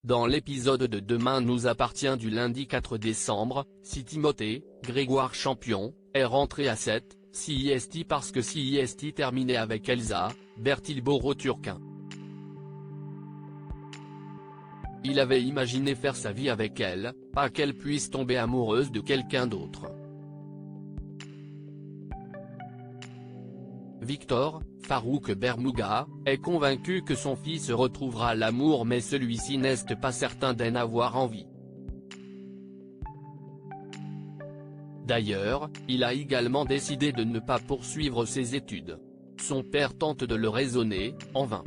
Dans l'épisode de Demain nous appartient du lundi 4 décembre, si Timothée, Grégoire Champion, est rentré à 7, CIST parce que CIST terminait avec Elsa, Bertil Boro-Turquin. Il avait imaginé faire sa vie avec elle, pas qu'elle puisse tomber amoureuse de quelqu'un d'autre. Victor, Farouk Bermouga, est convaincu que son fils retrouvera l'amour mais celui-ci n'est pas certain d'en avoir envie. D'ailleurs, il a également décidé de ne pas poursuivre ses études. Son père tente de le raisonner, en vain.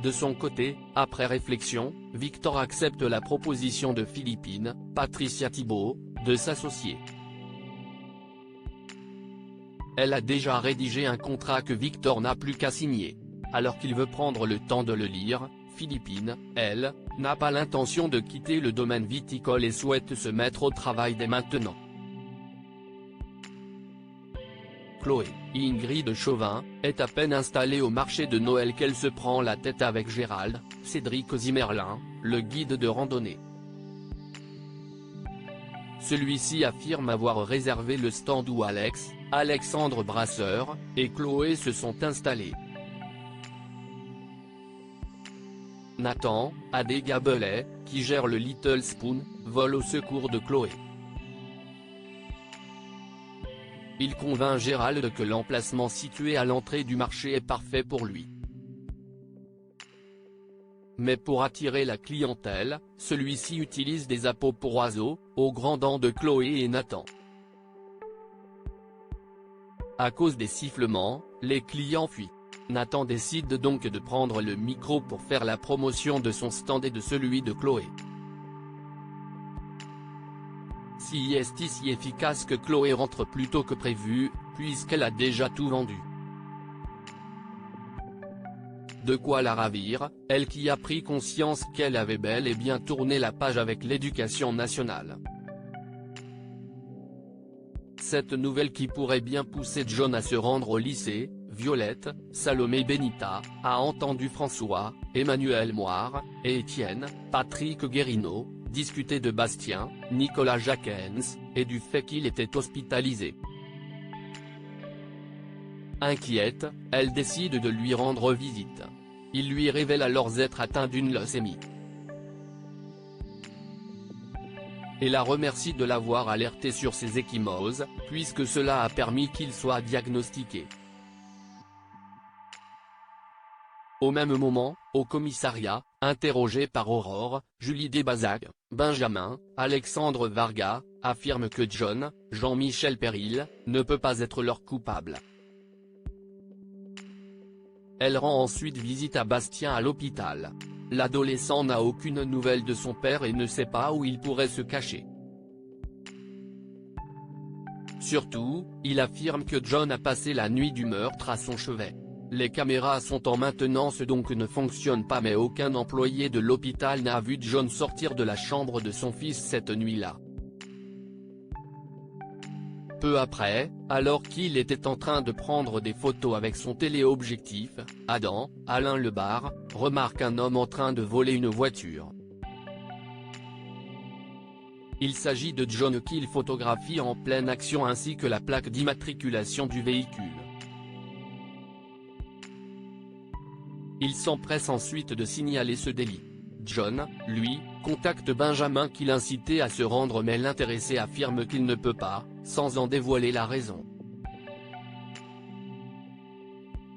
De son côté, après réflexion, Victor accepte la proposition de Philippine, Patricia Thibault, de s'associer. Elle a déjà rédigé un contrat que Victor n'a plus qu'à signer. Alors qu'il veut prendre le temps de le lire, Philippine, elle, n'a pas l'intention de quitter le domaine viticole et souhaite se mettre au travail dès maintenant. Chloé, Ingrid Chauvin, est à peine installée au marché de Noël qu'elle se prend la tête avec Gérald, Cédric Zimmerlin, le guide de randonnée. Celui-ci affirme avoir réservé le stand où Alexandre Brasseur, et Chloé se sont installés. Nathan, Adé Gabelet, qui gère le Little Spoon, vole au secours de Chloé. Il convainc Gérald que l'emplacement situé à l'entrée du marché est parfait pour lui. Mais pour attirer la clientèle, celui-ci utilise des appâts pour oiseaux, aux grands dents de Chloé et Nathan. À cause des sifflements, les clients fuient. Nathan décide donc de prendre le micro pour faire la promotion de son stand et de celui de Chloé. CIST si efficace que Chloé rentre plus tôt que prévu, puisqu'elle a déjà tout vendu. De quoi la ravir, elle qui a pris conscience qu'elle avait bel et bien tourné la page avec l'éducation nationale. Cette nouvelle qui pourrait bien pousser John à se rendre au lycée, Violette, Salomé Benita, a entendu François, Emmanuel Moire, et Étienne, Patrick Guérino, discuter de Bastien, Nicolas Jacquens, et du fait qu'il était hospitalisé. Inquiète, elle décide de lui rendre visite. Il lui révèle alors être atteint d'une leucémie. Et la remercie de l'avoir alerté sur ses ecchymoses, puisque cela a permis qu'il soit diagnostiqué. Au même moment, au commissariat, interrogé par Aurore, Julie Desbazag, Benjamin, Alexandre Varga, affirment que John, Jean-Michel Péril, ne peut pas être leur coupable. Elle rend ensuite visite à Bastien à l'hôpital. L'adolescent n'a aucune nouvelle de son père et ne sait pas où il pourrait se cacher. Surtout, il affirme que John a passé la nuit du meurtre à son chevet. Les caméras sont en maintenance donc ne fonctionnent pas mais aucun employé de l'hôpital n'a vu John sortir de la chambre de son fils cette nuit-là. Peu après, alors qu'il était en train de prendre des photos avec son téléobjectif, Alain Lebar, remarque un homme en train de voler une voiture. Il s'agit de John qu'il photographie en pleine action ainsi que la plaque d'immatriculation du véhicule. Il s'empresse ensuite de signaler ce délit. John, lui, contacte Benjamin qui l'incitait à se rendre mais l'intéressé affirme qu'il ne peut pas, sans en dévoiler la raison.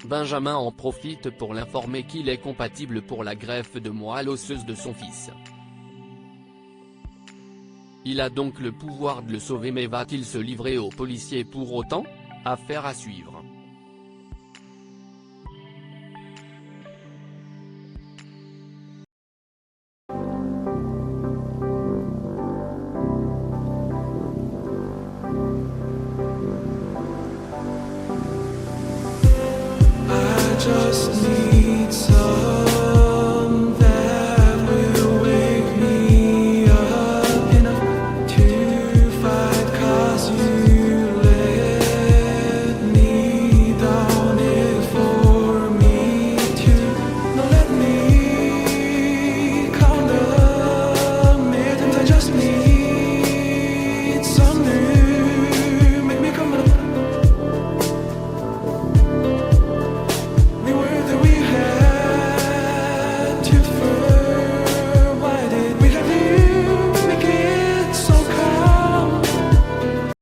Benjamin en profite pour l'informer qu'il est compatible pour la greffe de moelle osseuse de son fils. Il a donc le pouvoir de le sauver mais va-t-il se livrer aux policiers pour autant ? Affaire à suivre.